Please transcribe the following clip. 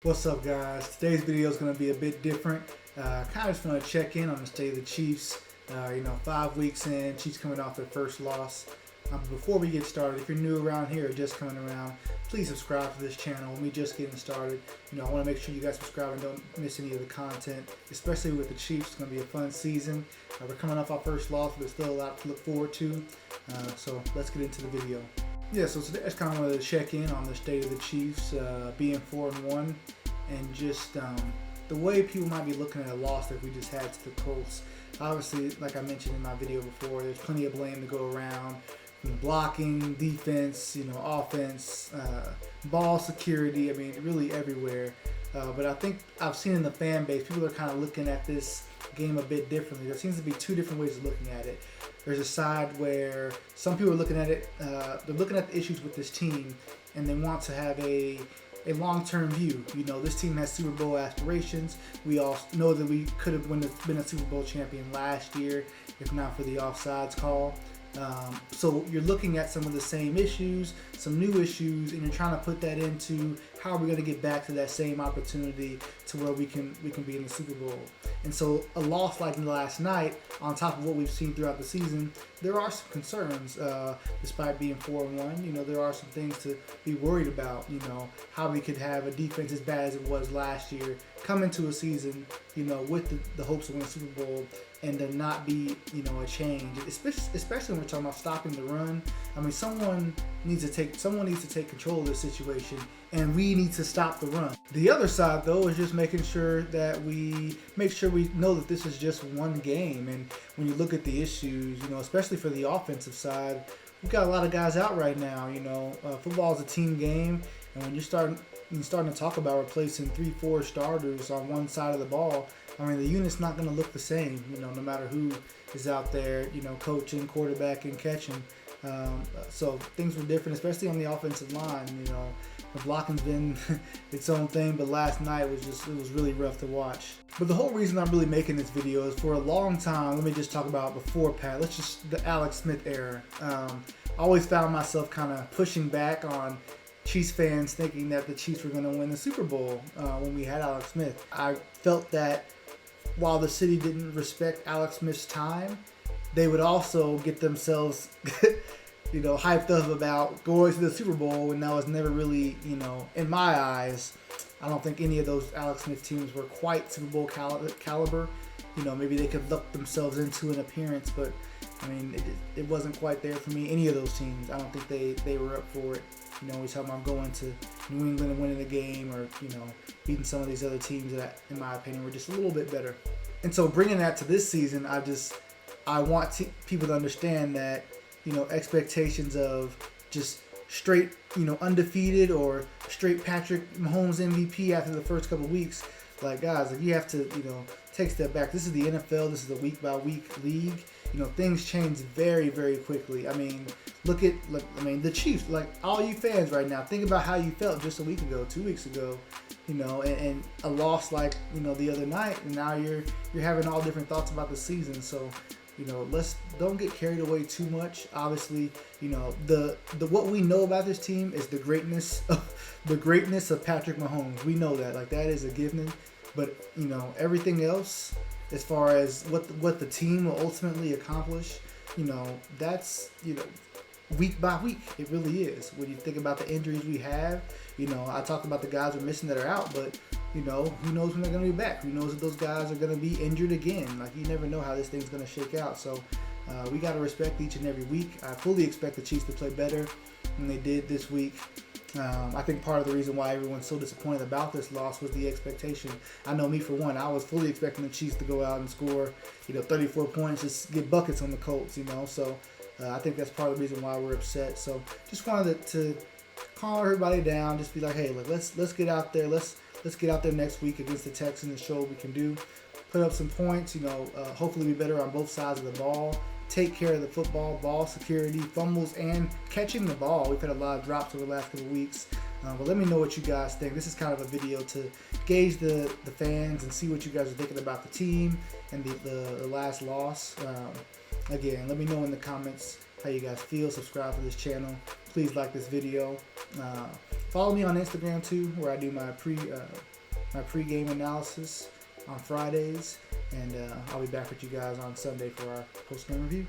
What's up, guys? Today's video is going to be a bit different. Kind of just want to check in on the state of the Chiefs. 5 weeks in, Chiefs coming off their first loss. Before we get started, if you're new around here or just coming around, please subscribe to this channel. When we just getting started, I want to make sure you guys subscribe and don't miss any of the content, especially with the Chiefs. It's going to be a fun season. We're coming off our first loss, but there's still a lot to look forward to. So let's get into the video. Yeah, so today I just kind of wanted to check in on the state of the Chiefs, being 4-1, and just the way people might be looking at a loss that we just had to the Colts. Obviously, like I mentioned in my video before, there's plenty of blame to go around. Blocking, defense, offense, ball security, really everywhere. But I think I've seen in the fan base, people are kind of looking at this game a bit differently. There seems to be two different ways of looking at it. There's a side where some people are looking at it, they're looking at the issues with this team, and they want to have a long-term view. This team has Super Bowl aspirations. We all know that we could have been a Super Bowl champion last year, if not for the offsides call. So you're looking at some of the same issues, some new issues, and you're trying to put that into how are we going to get back to that same opportunity to where we can be in the Super Bowl. And so a loss like last night, on top of what we've seen throughout the season, there are some concerns. Despite being 4-1, there are some things to be worried about. How we could have a defense as bad as it was last year come into a season, with the hopes of winning the Super Bowl, and there not be, a change, especially when we're talking about stopping the run. Someone needs to take control of this situation, and we need to stop the run. The other side, though, is just making sure that we know that this is just one game. And when you look at the issues, especially for the offensive side, we've got a lot of guys out right now. Football is a team game, and when you're starting to talk about replacing 3-4 starters on one side of the ball, the unit's not going to look the same, no matter who is out there, coaching, quarterbacking, catching. So things were different, especially on the offensive line. The blocking's been its own thing, but last night it was really rough to watch. But the whole reason I'm really making this video is for a long time, let me just talk about before Pat, the Alex Smith era. I always found myself kind of pushing back on Chiefs fans thinking that the Chiefs were going to win the Super Bowl when we had Alex Smith. I felt that while the city didn't respect Alex Smith's time, they would also get themselves hyped up about going to the Super Bowl, and that was never really, in my eyes, I don't think any of those Alex Smith teams were quite Super Bowl caliber. Maybe they could look themselves into an appearance, but it wasn't quite there for me. Any of those teams, I don't think they were up for it. We're talking about going to New England and winning the game, or beating some of these other teams that, in my opinion, were just a little bit better. And so bringing that to this season, I want people to understand that expectations of just straight undefeated or straight Patrick Mahomes MVP after the first couple of weeks, guys, you have to take a step back. This is the NFL. This is a week by week league. Things change very, very quickly. Look at the Chiefs. All you fans right now, think about how you felt just a week ago, 2 weeks ago, and a loss like the other night, and now you're having all different thoughts about the season. So let's don't get carried away too much. Obviously, the what we know about this team is the greatness of Patrick Mahomes. We know that, that is a given. But everything else, as far as what the team will ultimately accomplish, that's week by week. It really is. When you think about the injuries we have, I talked about the guys we're missing that are out, but who knows when they're going to be back? Who knows if those guys are going to be injured again? You never know how this thing's going to shake out. So we got to respect each and every week. I fully expect the Chiefs to play better than they did this week. I think part of the reason why everyone's so disappointed about this loss was the expectation. I know me, for one, I was fully expecting the Chiefs to go out and score 34 points, just get buckets on the Colts. So I think that's part of the reason why we're upset. So just wanted to calm everybody down, just be like, hey, look, let's get out there. Let's get out there next week against the Texans and show what we can do. Put up some points, hopefully be better on both sides of the ball. Take care of the football, ball security, fumbles, and catching the ball. We've had a lot of drops over the last couple of weeks. But let me know what you guys think. This is kind of a video to gauge the fans and see what you guys are thinking about the team and the last loss. Again, let me know in the comments how you guys feel. Subscribe to this channel. Please like this video. Follow me on Instagram too, where I do my pregame analysis on Fridays, and I'll be back with you guys on Sunday for our post-game review.